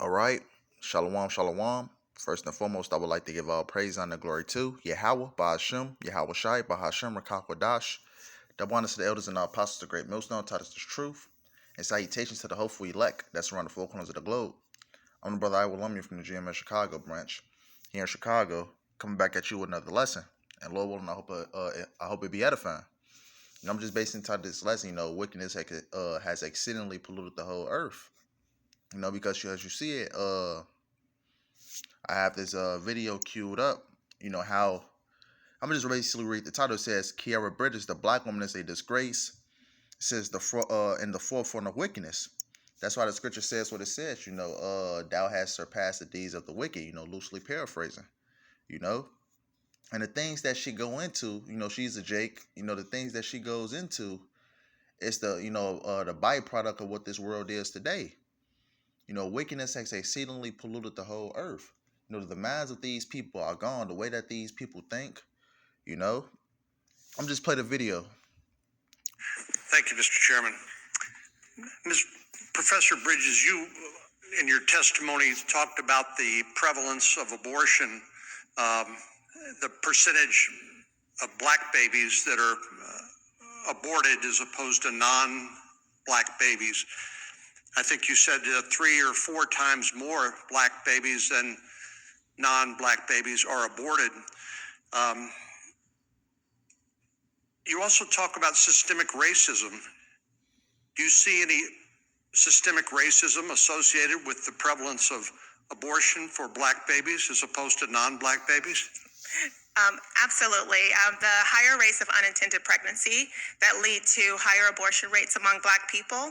All right. Shalom, shalom. First and foremost, I would like to give all praise and glory to Yahweh, Ba'ashem, Yahweh Shai, Bahashem, Rakakwadash. The abundance to the elders and our apostles, the great millstone, taught us the truth. And salutations to the hopeful elect that's around the four corners of the globe. I'm the brother I will from the GMS Chicago branch. Here in Chicago, coming back at you with another lesson. And Lord willing, I hope it be edifying. And I'm just basing on this lesson, wickedness has exceedingly polluted the whole earth. Because as you see it, I have this video queued up. How I'm gonna just basically read the title. It says Kiara Bridges, the black woman is a disgrace. It says in the forefront of wickedness. That's why the scripture says what it says. Thou hast surpassed the deeds of the wicked. Loosely paraphrasing. And the things that she go into. She's a Jake. The things that she goes into. It's the the byproduct of what this world is today. Wickedness has exceedingly polluted the whole earth. The minds of these people are gone. The way that these people think, I'm just play the video. Thank you, Mr. Chairman. Ms. Professor Bridges, you, in your testimony, talked about the prevalence of abortion, the percentage of black babies that are aborted as opposed to non-black babies. I think you said 3 or 4 times more black babies than non-black babies are aborted. You also talk about systemic racism. Do you see any systemic racism associated with the prevalence of abortion for black babies as opposed to non-black babies? Absolutely. The higher rates of unintended pregnancy that lead to higher abortion rates among Black people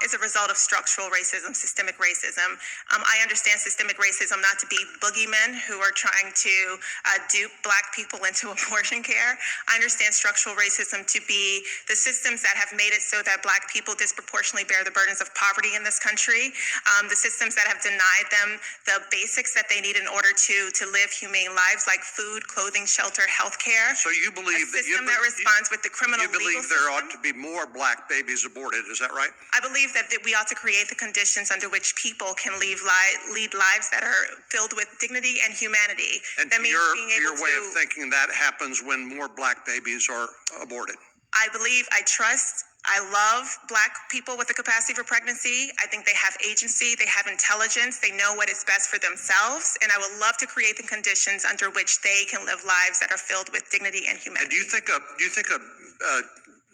is a result of structural racism, systemic racism. I understand systemic racism not to be boogeymen who are trying to dupe Black people into abortion care. I understand structural racism to be the systems that have made it so that Black people disproportionately bear the burdens of poverty in this country, the systems that have denied them the basics that they need in order to live humane lives like food, clothing, shelter, health care. So you believe that responds with the criminal legal system. You believe there ought to be more black babies aborted, is that right? I believe that we ought to create the conditions under which people can lead lives that are filled with dignity and humanity. And that means your way of thinking that happens when more black babies are aborted. I believe, I trust, I love Black people with the capacity for pregnancy. I think they have agency, they have intelligence, they know what is best for themselves, and I would love to create the conditions under which they can live lives that are filled with dignity and humanity. And do you think a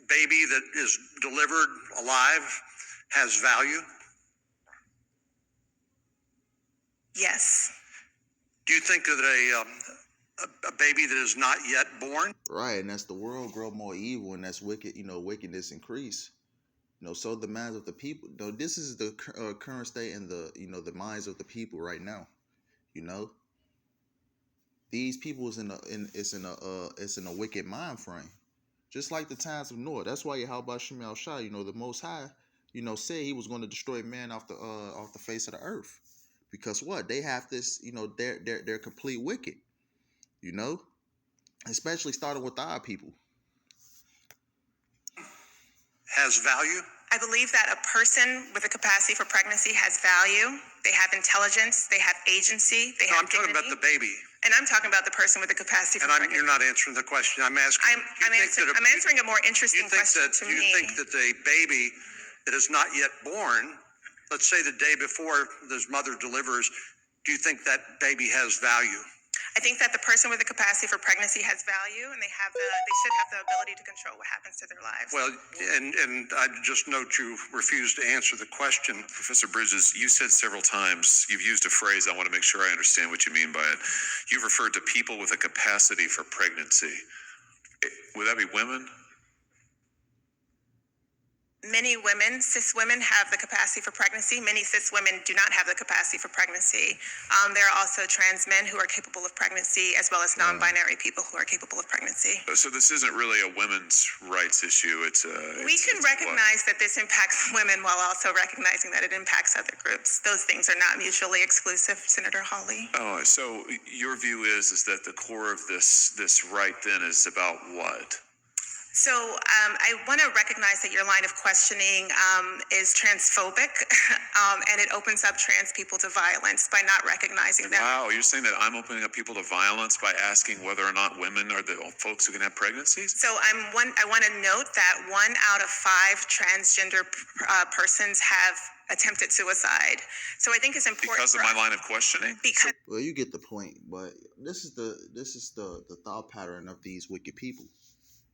baby that is delivered alive has value? Yes. Do you think that a baby that is not yet born? Right, and as the world grow more evil and that's wickedness increase, so the minds of the people. This is the current state in the minds of the people right now. These people is in a wicked mind frame, just like the times of Noah. That's why Yahweh Shemel Shai, the Most High, said He was going to destroy man off the face of the earth, because what they have this, they're complete wicked. Especially starting with our people. Has value? I believe that a person with a capacity for pregnancy has value. They have intelligence. They have agency. They have dignity. I'm talking about the baby. And I'm talking about the person with the capacity for pregnancy. You're not answering the question. I'm asking. I'm answering a more interesting question to me. Do you think that a baby that is not yet born, let's say the day before this mother delivers, do you think that baby has value? I think that the person with the capacity for pregnancy has value, and they should have the ability to control what happens to their lives. Well, and I just note you refuse to answer the question. Professor Bridges, you said several times, you've used a phrase, I want to make sure I understand what you mean by it. You've referred to people with a capacity for pregnancy. Would that be women? Many women, cis women, have the capacity for pregnancy. Many cis women do not have the capacity for pregnancy. There are also trans men who are capable of pregnancy, as well as non-binary people who are capable of pregnancy. So this isn't really a women's rights issue. We can recognize that this impacts women while also recognizing that it impacts other groups. Those things are not mutually exclusive, Senator Hawley. Oh, so your view is that the core of this right then is about what? So I want to recognize that your line of questioning is transphobic, and it opens up trans people to violence by not recognizing them. Wow, you're saying that I'm opening up people to violence by asking whether or not women are the folks who can have pregnancies? So I want to note that 1 out of 5 transgender persons have attempted suicide. So I think it's important Because of my line of questioning? because Well, you get the point, but this is the thought pattern of these wicked people.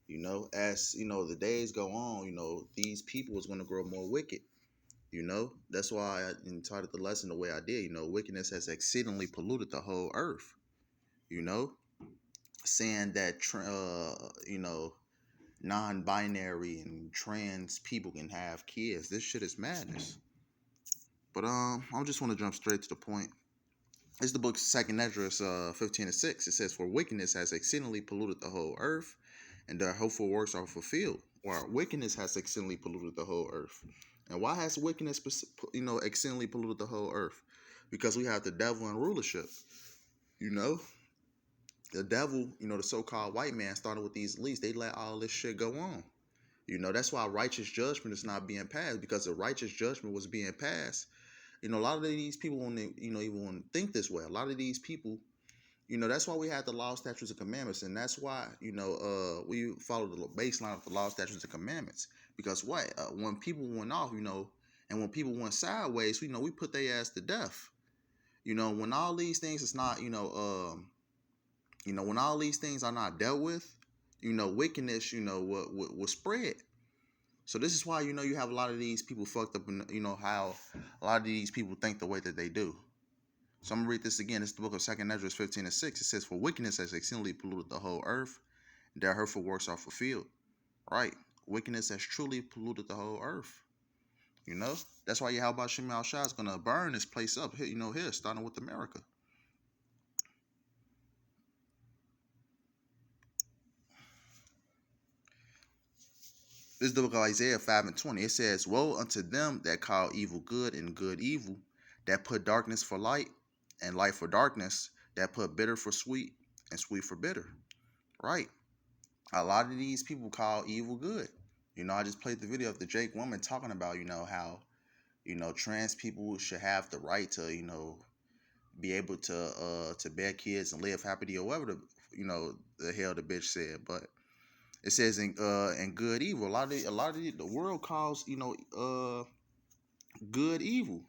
You know, as you know, the days go on, you know, these people is going to grow more wicked. You know, that's why I entitled the lesson the way I did. You know, wickedness has exceedingly polluted the whole earth. You know, saying that you know, non-binary and trans people can have kids. This shit is madness. But I just want to jump straight to the point. It's the book Second Esdras 15:6. It says, "For wickedness has exceedingly polluted the whole earth, and their hopeful works are fulfilled." Or wickedness has exceedingly polluted the whole earth. And why has wickedness, you know, exceedingly polluted the whole earth? Because we have the devil in rulership. You know, the devil, you know, the so-called white man started with these elites. They let all this shit go on. You know, that's why righteous judgment is not being passed, because the righteous judgment was being passed. You know, a lot of these people won't, you know, even want to think this way. A lot of these people, you know, that's why we have the law, statutes, and commandments, and that's why, you know, we follow the baseline of the law, statutes, and commandments. Because what? When people went off, you know, and when people went sideways, you know, we put their ass to death. You know, when all these things is not, you know, when all these things are not dealt with, you know, wickedness, you know, will spread. So this is why, you know, you have a lot of these people fucked up, and you know how a lot of these people think the way that they do. So I'm gonna read this again. It's the book of Second Esdras 15:6. It says, "For wickedness has exceedingly polluted the whole earth, and their hurtful works are fulfilled." Right? Wickedness has truly polluted the whole earth. You know, that's why Yahweh Shem Al Shah is gonna burn this place up. You know, here starting with America. This is the book of Isaiah 5:20. It says, "Woe unto them that call evil good and good evil, that put darkness for light and light for darkness, that put bitter for sweet and sweet for bitter." Right? A lot of these people call evil good. You know, I just played the video of the Jake woman talking about, you know, how, you know, trans people should have the right to, you know, be able to bear kids and live happily or whatever you know, the hell the bitch said. But it says in good evil. The world calls, you know, good evil.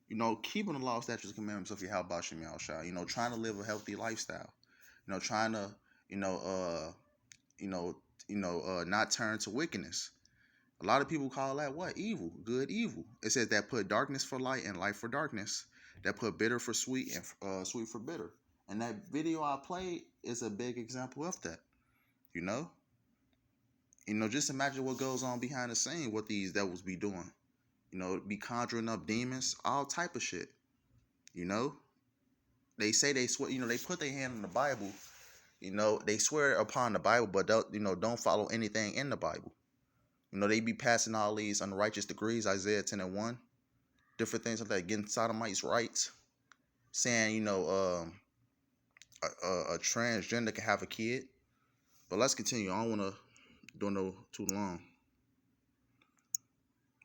You know, keeping the law, statutes, and commandments of Yahweh Bashim Yahushua. You know, trying to live a healthy lifestyle. You know, trying to, you know, you know, not turn to wickedness. A lot of people call that what? Evil. Good evil. It says that put darkness for light and light for darkness. That put bitter for sweet and sweet for bitter. And that video I played is a big example of that. You know? You know, just imagine what goes on behind the scene, what these devils be doing. You know, be conjuring up demons, all type of shit. You know? They say they swear, you know, they put their hand on the Bible. You know, they swear upon the Bible, but don't, you know, don't follow anything in the Bible. You know, they be passing all these unrighteous decrees, Isaiah 10:1, different things like that, getting sodomites' rights, saying, you know, a transgender can have a kid. But let's continue. I don't want to do no too long.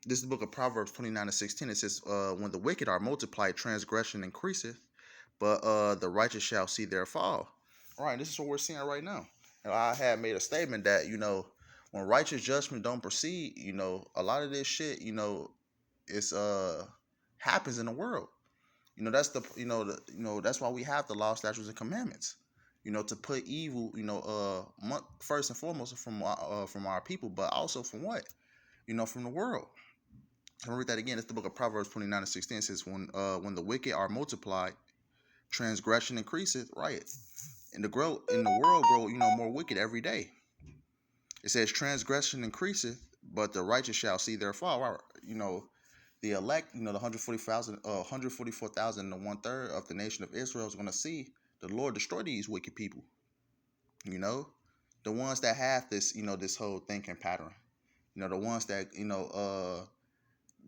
This is the book of Proverbs 29:16. It says, when the wicked are multiplied, transgression increaseth, but the righteous shall see their fall. All right, this is what we're seeing right now. And I had made a statement that, you know, when righteous judgment don't proceed, you know, a lot of this shit, you know, it's happens in the world. You know, that's the that's why we have the law, statutes, and commandments. You know, to put evil, you know, first and foremost from our people, but also from what? You know, from the world. I'm gonna read that again. It's the book of Proverbs 29:16. It says, when the wicked are multiplied, transgression increaseth, right? And the world grow, you know, more wicked every day. It says transgression increaseth, but the righteous shall see their fall. Right? You know, the elect, you know, the 144,000, and 1/3 of the nation of Israel is going to see the Lord destroy these wicked people. You know, the ones that have this, you know, this whole thinking pattern. You know, the ones that, you know,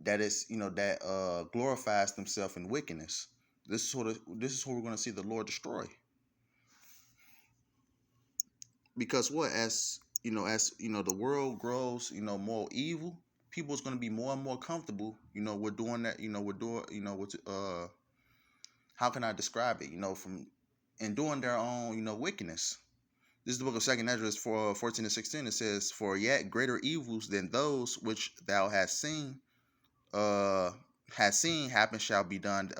that is, you know, that glorifies themselves in wickedness. This is what we're going to see the Lord destroy. Because what? As as the world grows, more evil, people is going to be more and more comfortable, with doing that, with doing, with how can I describe it, from and doing their own, wickedness. This is the book of Second Ezra, for 14 and 16. It says, "For yet greater evils than those which thou uh hast seen happen shall be done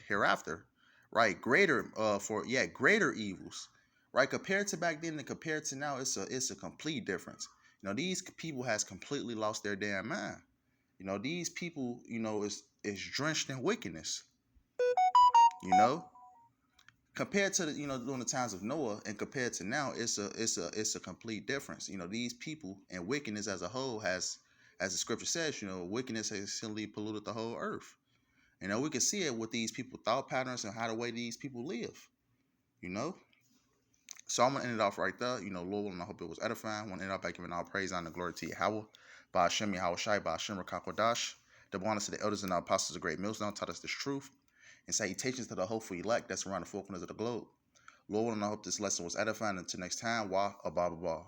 hereafter." Right, greater for yet greater evils. Right, compared to back then and compared to now, it's a complete difference. These people has completely lost their damn mind. These people, is drenched in wickedness. You know, compared to the during the times of Noah and compared to now, it's a complete difference. These people and wickedness as a whole has, as the scripture says, wickedness has simply polluted the whole earth. We can see it with these people thought patterns and how the way these people live. You know, so I'm gonna end it off right there. Lord, and I hope it was edifying. I want to end up by giving all praise, honor, and glory to Yahweh, by Hashem, Yahweh Shai, by Hashem, Rakakwadash. The bonus to the elders and our apostles of great millstone taught us this truth, and salutations to the hopeful elect that's around the four corners of the globe. Lord, and I hope this lesson was edifying. Until next time, Wah, Abba, Abba.